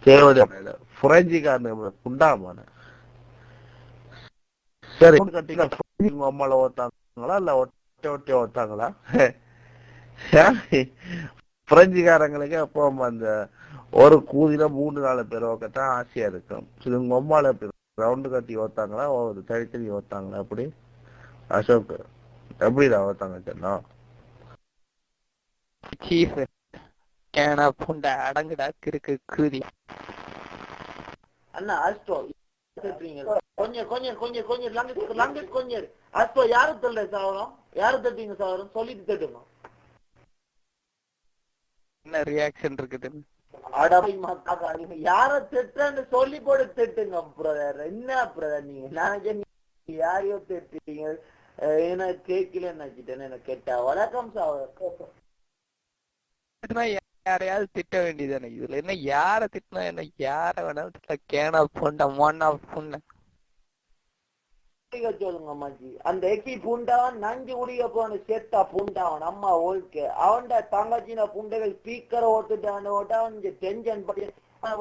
தேவையான புரஞ்சிக்காரன் புண்டாமான சரி கட்டிங்க அம்மால ஓத்தாங்களா இல்ல ஒட்ட ஒட்டி ஓத்தாங்களா? பிரெஞ்சுக்காரங்களுக்கு அப்போ அந்த ஒரு கூதியில 3-4 பேர் ஓக்கத்தான் ஆசையா இருக்கும். உங்க அம்மால ரவுண்டு கட்டி ஓத்தாங்களா ஒரு தனித்தனி ஓத்தாங்களா? அப்படி அசோக் எப்படிடா ஓத்தாங்க சொன்னா ஏன்னா புண்டை அடங்குடா கிறுக்கு கூதி அண்ணா அஸ்டோ கொஞ்சம் கொஞ்சம் கொஞ்சம் கொஞ்சம் லங்கட் கொஞ்சம் அஸ்டோ யாரு தள்ளுற சாவரம் யாரு தட்டீங்க சாவரம் சொல்லிட்டு தட்டுங்க. என்ன ரியாக்ஷன் இருக்குதுன்னு யார திட்டன்னு சொல்லி போட்டு திட்டுங்க பிரதர். என்ன பிரதர் நீங்க நான் யாரையோ திட்டீங்க என்ன கேட்கல நினைச்சிட்டேன்னு எனக்கு கேட்டா வணக்கம் சாவரம். யாரையாவது திட்ட வேண்டியதானே இதுல என்ன? யார திட்டினா என்ன? யார வேணாலும் திட்ட. கேனா புண்டை மொன்னா புண்டை சொல்லுங்க அம்மாஜி. அந்த எக்கி பூண்டாவன் நஞ்சு குடிக்க போன செத்தா பூண்டாவன் அம்மா ஓல்கே அவன்ட தங்கச்சின புண்டைகள் ஸ்பீக்கரை ஓட்டுட்டான் அவன் டென்ஷன் படி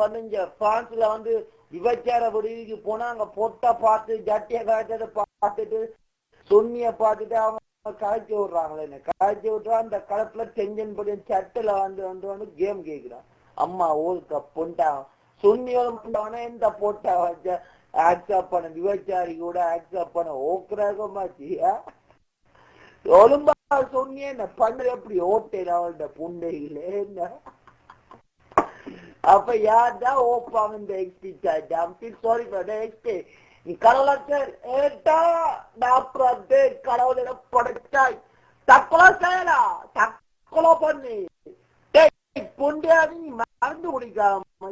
வந்து பிரான்ஸ்ல வந்து விபச்சார விடுதிக்கு போனா அங்க பொட்டை பார்த்து ஜட்டிய காய்ச்சதை பார்த்துட்டு சொன்னிய பார்த்துட்டு அவங்க களைச்சி விடுறாங்களே களைச்சி விட்டுறா அந்த களத்துல டென்ஷன் படி சட்டில வந்து கேம் கேட்கிறான் அம்மா ஓல்க புண்டாவன் சொன்னியோட புண்டாவனா எந்த போட்டா வச்ச ஆக்செப்ட் பண்ண விபச்சாரி கூட ஆக்செப்ட் பண்ண ஓக்குறாகமாச்சியா ஒழும்பா சொன்னியே என்ன பண்ண எப்படி ஓட்டேன் அவள்கிட்ட புண்டையில என்ன அப்ப யார்தான் ஓப்பாங்க இந்த எக்ஸ்பி சாரி எக்ஸ்பி நீ கடவுளர் ஏட்டா டாக்டர் கடவுளிட படைச்சாய் தற்கொலை செய்யலாம் தற்கொலை பண்ணி புண்டையாவது நீ மறந்து குடிக்காம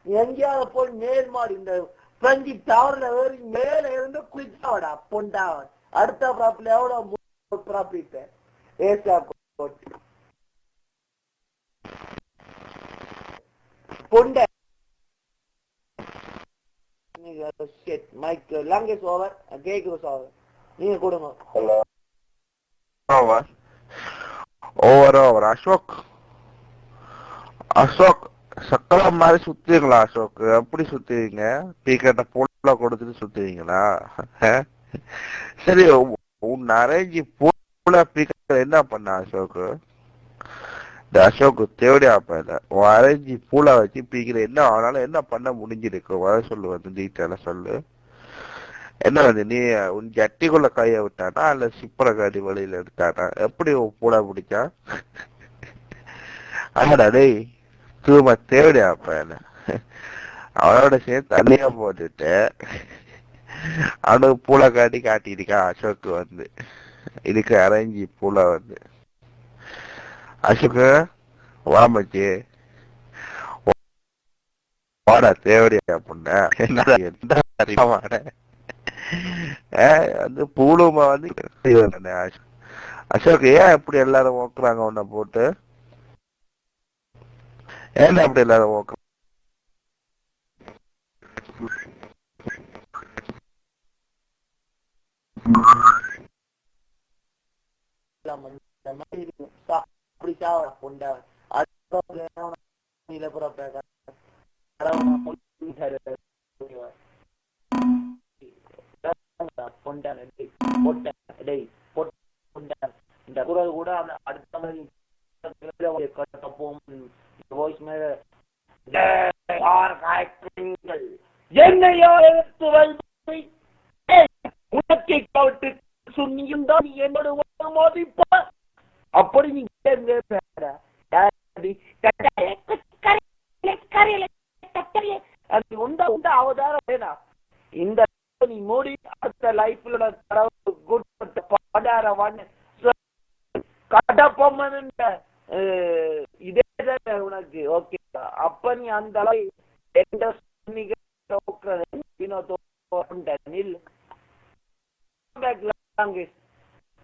எங்கேயாவது போய் நேர்மாடி இந்த பிரெஞ்சு டவர்ல ஏறி மேல இருந்து குளிச்சாவடா பொண்டாவன். அடுத்த ப்ராப்ளம் எவ்வளவு ப்ராஃபிட் ஏசா பொண்டை மைக் லாங்குவேஜ் ஓவர் கேக்குறது ஓவர் நீங்க கொடுங்க. ஓவர் அசோக் அசோக் சக்கரம் மாதிரி சுத்துவீங்களா அசோக்? எப்படி சுத்துவீங்க? பீக்கெட்ட போல கொடுத்துட்டு சுத்துவீங்களா? சரி உன் அரேஞ்சி போல பீக்கெட் என்ன பண்ண அசோக்? அசோக் தேவையா பையல உன் அரேஞ்சி பூலா வச்சு பீக்கிற என்ன ஆனாலும் என்ன பண்ண முடிஞ்சிருக்கு வர சொல்லு வந்து டீட்டெயிலா சொல்லு. என்ன வந்து நீ உன் ஜட்டிக்குள்ள கைய விட்டானா இல்ல சிப்பர காடி வழியில எடுத்தானா? எப்படி உன் பூலா பிடிச்சா? ஆமாடா டேய் தூமா தேவையா பையன அவனோட சேர்த்து தண்ணியா போட்டுட்டு அவனுக்கு பூலா காட்டியிருக்கான் அசோக் வந்து இதுக்கு அரேஞ்சி பூலா வந்து. அசோக்கு வாமச்சு வாடா தேவடியா புண்ண வந்து பூலுமா வந்து அசோக் ஏன் இப்படி எல்லாரும் ஓக்குறாங்க உன்னை போட்டு? ஏன்னா அப்படி எல்லாரும் ஓக்குறாங்க? இந்த குரல் கூட அடுத்த என்னையோ எடுத்து வந்து உனக்கை கவிட்டு சுண்ணியும் தான் என்னோட மோதிப்ப அப்படி நீ அவதாரம் வேணா இந்த நீ மூடி அடுத்த லைஃப்ல கடப்பம்மன் இதே உனக்கு ஓகே. அப்ப நீ அந்த அளவு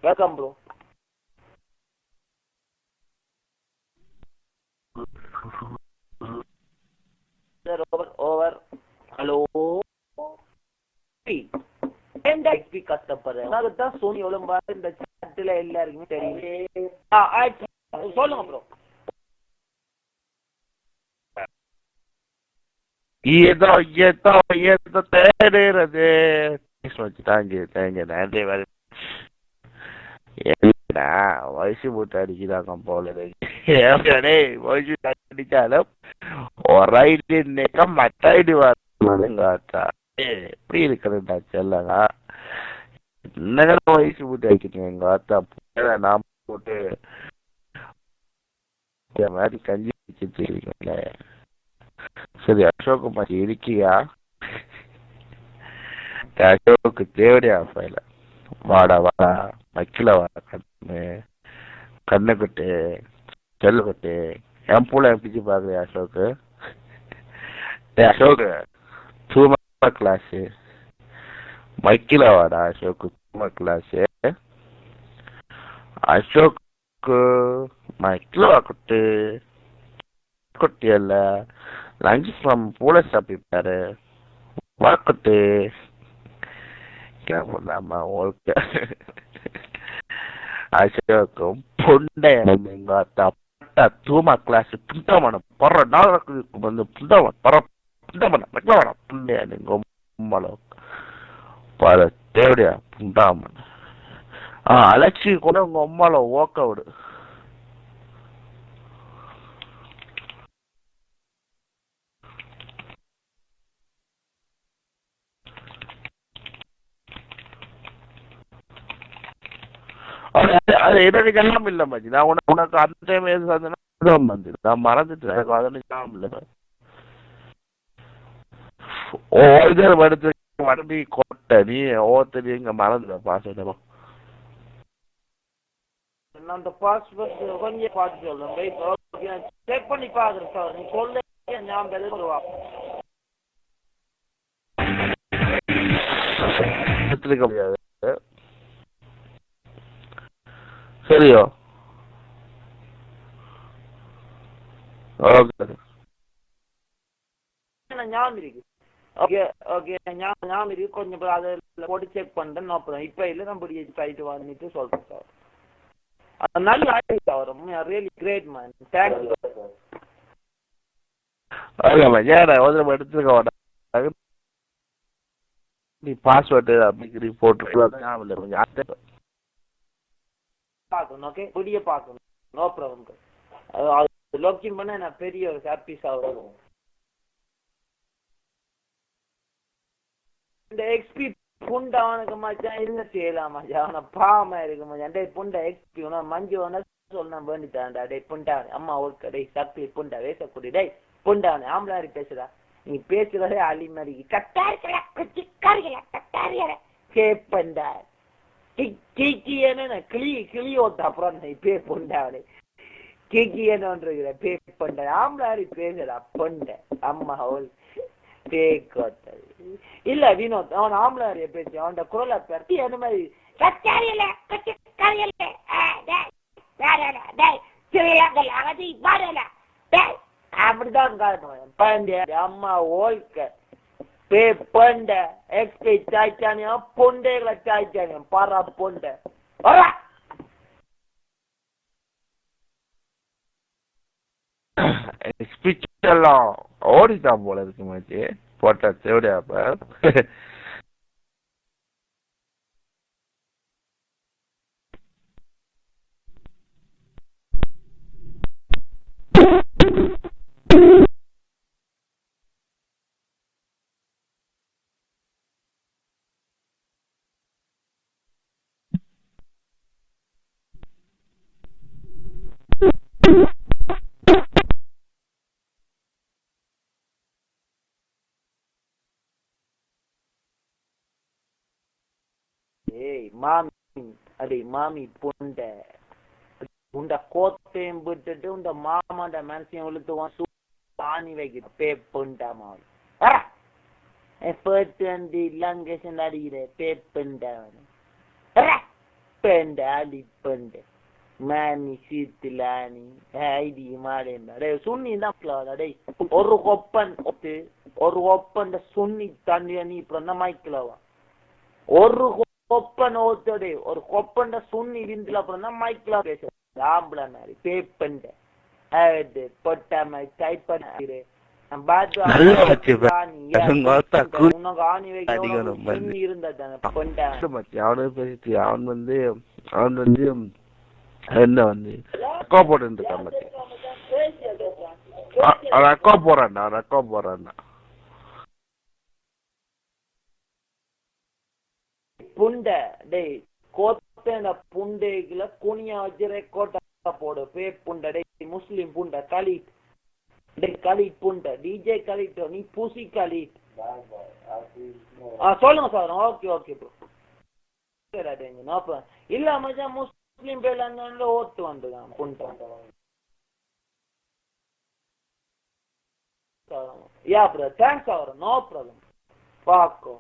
வெல்கம் ப்ரோ. ஓவர் ஹலோ கஷ்டப்படுறேன் சோனி ஒழும்பா இந்த சாட்டுல எல்லாருக்குமே தெரியும். சொல்லுங்க ப்ரோ. ஏதோ தேடுறது தேங்க நன்றி வேறு என்னடா வயசு போட்டு அடிக்கிறாங்க போல வயசு அடிச்சாலும் ஒரு ஐடி மற்ற ஐடி வரா எப்படி இருக்கிறதா செல்லடா என்ன வயசு போட்டு அடிக்கிறீங்க எங்க ஆத்தா நான் போட்டு மாதிரி கஞ்சி வச்சுட்டு இருக்கீங்களே சரி அசோக்குமாரி இருக்கியா அசோக்கு தேவடியா ஃபைல வாடா வாடா வக்கீல வாடா கண்ணுக்குட்டு செல்லுக்குட்டு என் பூல எப்படி பாக்குறியா அசோக்கு அசோக்கு தூமா கிளாஸ் வக்கீல வாடா அசோக்கு தூமா கிளாஸ் அசோக்கு வக்கீல வாக்குட்டு குட்டியல்ல லஞ்ச் ஃப்ரம் பூல சாப்பிட்டாரு வாக்குட்டு கேமலாமா ஓகே அசோக்கும் புண்டை எங்க அத்தா தூமா கிளாஸ் புண்டமன பற நாளுக்கு வந்து புண்டமன பற புண்டமன வெக்கலவன புண்டைய நீங்க உம்மளோ பர தேவடியா புண்டாமன் அலட்சி கூட உங்க உம்மால ஓக்க விடு அது எனக்கு எல்லாம் இல்ல மாஜி நான் உனக்கு அந்த டைம் எது வந்து நான் மறந்துட்டேன் எனக்கு அதெல்லாம் ஞாபகம் இல்லை ஓய்தர் எடுத்து வண்டி கொட்ட நீ ஒவ்வொருத்தர் இங்க மறந்துட பாஸ்வேர்ட் அந்த பாஸ்வேர்ட் கொஞ்சம் பார்த்து சொல்றேன் செக் பண்ணி பாக்குறேன் சார் நீ சொல்ல ஞாபகம் வருவா எடுத்துக்க முடியாது சரியோ ஓகே ஞாபகம் இருக்கு ஓகே ஓகே ஞாபகம் இருக்கு கொஞ்சம் அதை போட்டு செக் பண்றேன் அப்புறம் இப்ப இல்ல நம்ம சைட்டு வாங்கிட்டு சொல்றேன் சார் நல்ல ஆயிடுச்சு அவர் ரியலி கிரேட் மேன் தேங்க்ஸ் எடுத்துக்க நீ பாஸ்வேர்டு அப்படி போட்டு பார்க்கணும் ஓகே புதிய பார்க்கணும் நோ ப்ராப்ளம் லாக்இன் பண்ண நான் பெரிய ஒரு ஹாப்பிஸா வரும் இந்த எக்ஸ்பி புண்டை அவனுக்கு மச்சான் என்ன செய்யலாம் மச்சான் அவனை பாவமா இருக்கு மச்சான் டே புண்டை எக்ஸ்பி மஞ்சு ஒன்று சொல்ல வேண்டிட்டான்டா டே புண்டாவனே அம்மா ஓகே டே சக்தி புண்டா வேசக்கூடி டே புண்டாவனே ஆம்பளாரி பேசுறா நீ பேசுறதே அலி மாதிரி கட்டாரிகளா கேப்பண்டா கிளி ஓட்ட அப்புறம் பே புண்டாவனே கேக்கியன்ற பே பண்ட ஆம்பளாரி பேசுறா பொண்ட அம்மா அவள் பேக்கோட்டது இல்ல வினோத் அவன் ஆம்பளாரிய பேசி அவன் குரலை பற்றி அந்த மாதிரி அப்படிதான் காரணம் அம்மா ஓல்க பே பொண்ட எக்ஸ்பை சாய்ச்சானியம் பொண்டைகளை சாய்ச்சானியம் பாரா பொண்ட ஸ்பீச் எல்லாம் ஓடிதான் போல இருக்கு மாச்சி போட்டா தேவையா மாமி அடே மாமி புண்ட உண்ட கோத்தையும் விட்டுட்டு உண்ட மாமாண்ட மனசையும் இழுத்துவான் பாணி வைக்கிற பே புண்டா மாமி வந்து லங்கேஷன் அடிக்கிற பே புண்டா பெண்ட அடி பெண்ட மாமி சீத்துலானி ஐடி மாடே சுண்ணி தான் அடே ஒரு ஒப்பன் சுண்ணி தண்ணி நீ இப்ப மைக்கிலவா ஒரு கொப்பன் ஓத்தோட ஒரு கொப்பண்ட சுண்ணி இருந்துல அப்புறம் தான் மைக்ல பேசுறேன் ஆம்பளை மாதிரி பேப்பண்ட பொட்டாம டைப் பண்ண நல்லா வச்சு உனக்கு ஆணி வைக்கணும் இருந்தா கொண்டா அவனு பேசிட்டு அவன் வந்து என்ன வந்து அக்கா போட்டு இருக்கான் மச்சி. அக்கா போறான்டா புண்டை டேய் கோத்த புண்டைக்குல குனியா வச்சு ரெக்கார்ட் போடு பே புண்டை டேய் முஸ்லிம் புண்டை கலீட் டேய் கலீட் புண்டை டிஜே கலீட் நீ பூசி கலீட் சொல்லுங்க சார் ஓகே ப்ரோ இல்ல மச்சான் முஸ்லிம் பேர்ல ஓட்டு வந்துதான் புண்டை யா ப்ரோ தேங்க்ஸ் அவர் நோ ப்ராப்ளம் பாக்கோ